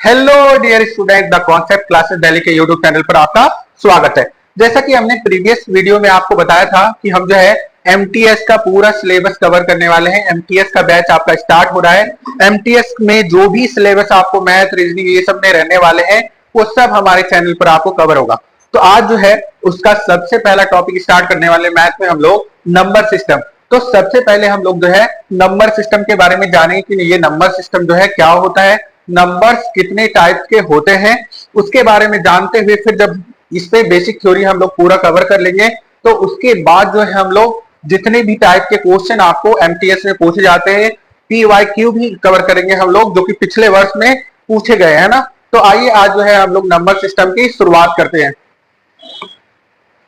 Hello dear student, the concept classes Delhi के YouTube channel पर आपका स्वागत है। जैसा कि हमने प्रीवियस वीडियो में आपको बताया था कि हम जो है एमटीएस का पूरा सिलेबस कवर करने वाले हैं। एमटीएस का बैच आपका स्टार्ट हो रहा है। एमटीएस में जो भी सिलेबस आपको मैथ, रीजनिंग ये सब में रहने वाले हैं वो सब हमारे चैनल पर आपको कवर होगा। तो आज जो है उसका सबसे पहला टॉपिक स्टार्ट करने वाले मैथ में हम लोग नंबर सिस्टम। तो सबसे पहले हम लोग जो है नंबर सिस्टम के बारे में जानेंगे कि ये नंबर सिस्टम जो है क्या होता है, नंबर्स कितने टाइप के होते हैं, उसके बारे में जानते हुए फिर जब इस पे बेसिक थ्योरी हम लोग पूरा कवर कर लेंगे तो उसके बाद जो है हम लोग जितने भी टाइप के क्वेश्चन आपको एमटीएस में पूछे जाते हैं पीवाईक्यू भी कवर करेंगे हम लोग, जो कि पिछले वर्ष में पूछे गए हैं ना। तो आइए आज जो है हम लोग नंबर सिस्टम की शुरुआत करते हैं।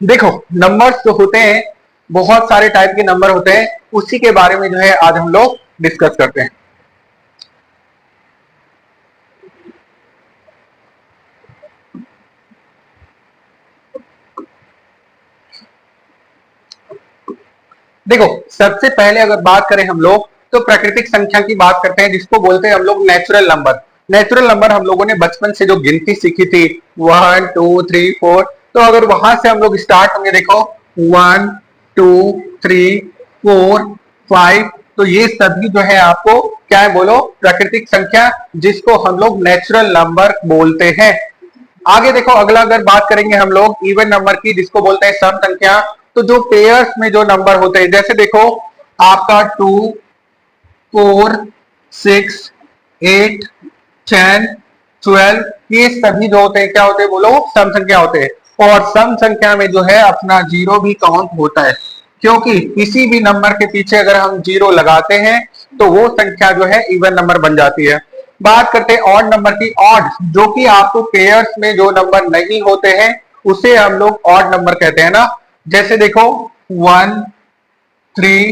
देखो, नंबर्स जो होते हैं बहुत सारे टाइप के नंबर होते हैं, उसी के बारे में जो है आज हम लोग डिस्कस करते हैं। देखो, सबसे पहले अगर बात करें हम लोग तो प्राकृतिक संख्या की बात करते हैं, जिसको बोलते हैं हम लोग नेचुरल नंबर। नेचुरल नंबर हम लोगों ने बचपन से जो गिनती सीखी थी 1 2 3 4, तो अगर वहां से हम लोग स्टार्ट होंगे, देखो 1 2 3 4 5, तो ये सभी जो है आपको क्या है बोलो, प्राकृतिक संख्या, जिसको हम लोग नेचुरल नंबर बोलते हैं। आगे देखो, अगला अगर बात करेंगे हम लोग इवन नंबर की, जिसको बोलते हैं सम संख्या। तो जो पेयर्स में जो नंबर होते हैं, जैसे देखो आपका 2 4 6 8 10 12, ये सभी जो होते हैं क्या होते हैं बोलो, सम संख्या होते हैं। और सम संख्या में जो है अपना जीरो भी काउंट होता है, क्योंकि किसी भी नंबर के पीछे अगर हम जीरो लगाते हैं तो वो संख्या जो है इवन नंबर बन जाती है। बात करते हैं ऑड नंबर की। ऑड जो कि आपको पेयर्स में जो नंबर नहीं होते हैं उसे हम लोग ऑड नंबर कहते हैं ना। जैसे देखो 1 3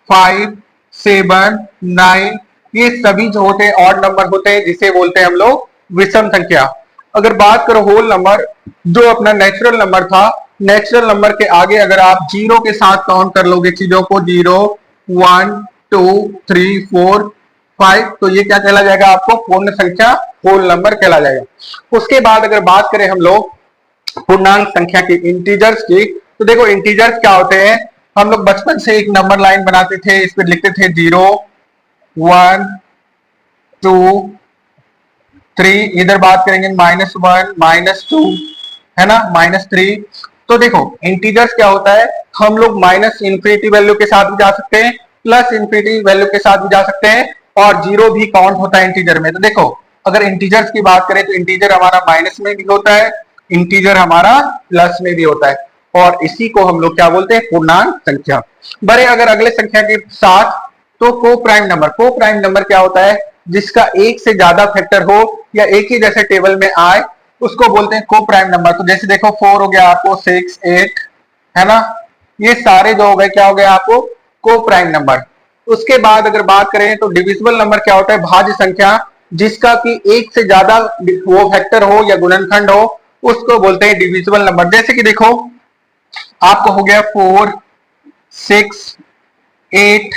5 7 9, ये सभी जो होते हैं ऑड नंबर होते हैं, जिसे बोलते हैं हम लोग विषम संख्या। अगर बात करो होल नंबर, जो अपना नेचुरल नंबर था, नेचुरल नंबर के आगे अगर आप जीरो के साथ काउंट कर लोगे चीजों को, 0 1 2 3 4 5, तो ये क्या कहला जाएगा, आपको पूर्ण संख्या होल नंबर कहला जाएगा। उसके बाद अगर बात करें हम लोग पूर्णांक संख्या की, इंटीजर्स की, तो देखो इंटीजर्स क्या होते हैं। हम लोग बचपन से एक नंबर लाइन बनाते थे, इस पर लिखते थे 0 1 2 3, इधर बात करेंगे -1 -2, है ना, -3। तो देखो इंटीजर्स क्या होता है, हम लोग माइनस इंफिनिटी वैल्यू के साथ भी जा सकते हैं, प्लस इंफिनिटी वैल्यू के साथ भी जा सकते हैं, और जीरो भी काउंट होता है इंटीजर में। तो देखो अगर इंटीजर्स की बात करें तो इंटीजर हमारा माइनस में भी होता है, इंटीजर हमारा प्लस में भी होता है, और इसी को हम लोग क्या बोलते हैं, पूर्णांक संख्या। बड़े अगर अगले संख्या के साथ, तो को प्राइम नंबर। को प्राइम नंबर क्या होता है, जिसका एक से ज्यादा फैक्टर हो या एक ही जैसे टेबल में आए, उसको बोलते हैं को प्राइम नंबर। तो जैसे देखो 4 हो गया आपको, 6 8, है ना, ये सारे जो हो गए क्या हो गया आपको, को प्राइम नंबर। उसके बाद अगर बात करें तो डिविजिबल नंबर क्या होता है, भाज्य संख्या, जिसका कि एक से ज्यादा वो फैक्टर हो या गुणनखंड हो, उसको बोलते हैं डिविजिबल नंबर। जैसे कि देखो आपको हो गया 4 6 8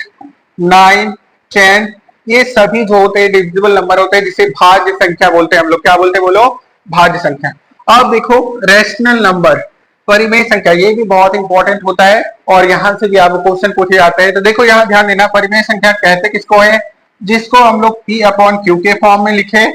9 10, ये सभी जो होते हैं डिविजिबल नंबर होते हैं, जिसे भाज्य संख्या बोलते हैं हम लोग। क्या बोलते हैं बोलो, भाज्य संख्या। अब देखो रेशनल नंबर, परिमेय संख्या, ये भी बहुत इंपॉर्टेंट होता है और यहां से भी आपको क्वेश्चन पूछे जाते हैं। तो देखो यहां ध्यान देना, परिमेय संख्या कहते किसको है, जिसको हम लोग P अपॉन क्यू के फॉर्म में लिखे,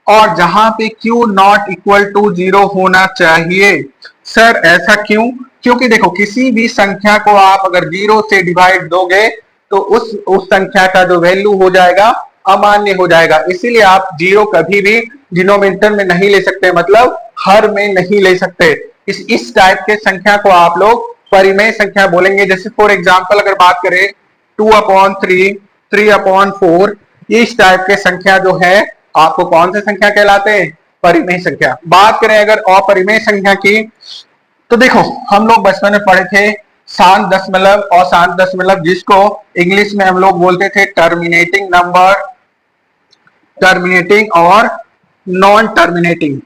और जहां पे Q नॉट इक्वल टू 0 होना चाहिए। सर ऐसा क्यों, क्योंकि देखो किसी भी संख्या को आप अगर 0 से डिवाइड दोगे तो उस संख्या का जो वैल्यू हो जाएगा अमान्य हो जाएगा। इसीलिए आप 0 कभी भी डिनोमिनेटर में नहीं ले सकते, मतलब हर में नहीं ले सकते। इस टाइप के संख्या को आप लोग परिमेय संख्या बोलेंगे। जैसे फॉर एग्जांपल अगर बात करें 2/3 3/4, इस टाइप के संख्या जो है आपको कौन से संख्या कहलाते हैं, परिमेय संख्या। बात करें अगर अपरिमेय संख्या की, तो देखो हम लोग बचपन में पढ़े थे शांत दशमलव और शांत दशमलव, जिसको इंग्लिश में हम लोग बोलते थे टर्मिनेटिंग नंबर, टर्मिनेटिंग और नॉन टर्मिनेटिंग।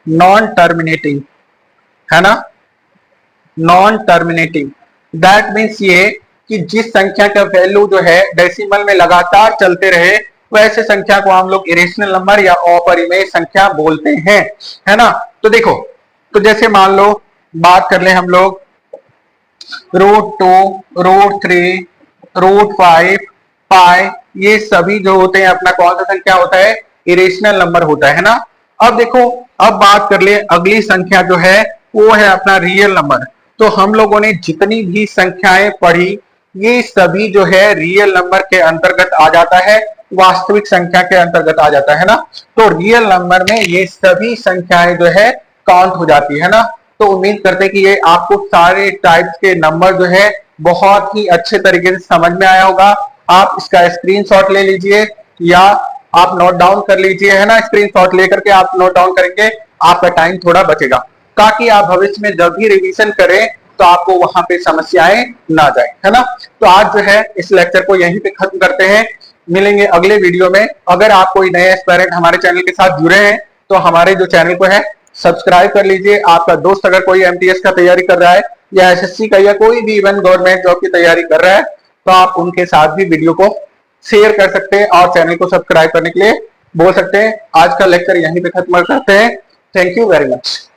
नॉन टर्मिनेटिंग, है ना, नॉन टर्मिनेटिंग, दैट मीन्स ये कि जिस संख्या का वैल्यू जो है डेसिमल में लगातार चलते रहे वैसे संख्या को हम लोग इरेशनल नंबर या अपरिमेय संख्या बोलते हैं, है ना। तो देखो, तो जैसे मान लो बात कर ले हम लोग √2, √3, √5, पाई, ये सभी जो होते हैं अपना कौन सा संख्या होता है, इरेशनल नंबर होता है ना। अब देखो, अब बात कर ले अगली संख्या जो है वो है अपना रियल नंबर। तो हम लोगों ने जितनी भी संख्याएं पढ़ी ये सभी जो है रियल नंबर के अंतर्गत आ जाता है, वास्तविक संख्या के अंतर्गत आ जाता है ना। तो रियल नंबर में ये सभी संख्याएं जो है काउंट हो जाती है ना। तो उम्मीद करते हैं कि ये आपको सारे टाइप्स के नंबर जो है बहुत ही अच्छे तरीके से समझ में आया होगा। आप इसका स्क्रीनशॉट ले लीजिए या आप नोट डाउन कर लीजिए, है ना। स्क्रीनशॉट लेकर के आप नोट डाउन करेंगे, आपका टाइम थोड़ा बचेगा, ताकि आप भविष्य में जब भी रिवीजन करें तो आपको वहां पे समस्याएं ना जाए, है ना। तो आज जो है इस लेक्चर को यहीं पे खत्म करते हैं, मिलेंगे अगले वीडियो में। अगर आप कोई नए एस्पायरेंट हमारे चैनल के साथ जुड़े हैं तो हमारे जो चैनल को है सब्सक्राइब कर लीजिए। आपका दोस्त अगर कोई एमटीएस का तैयारी कर रहा है या एसएससी का या कोई भी इवन गवर्नमेंट जॉब की तैयारी कर रहा है तो आप उनके साथ भी वीडियो को शेयर कर सकते हैं और चैनल को सब्सक्राइब करने के लिए बोल सकते हैं। आज का लेक्चर यहीं पे खत्म करते हैं। Thank you very much.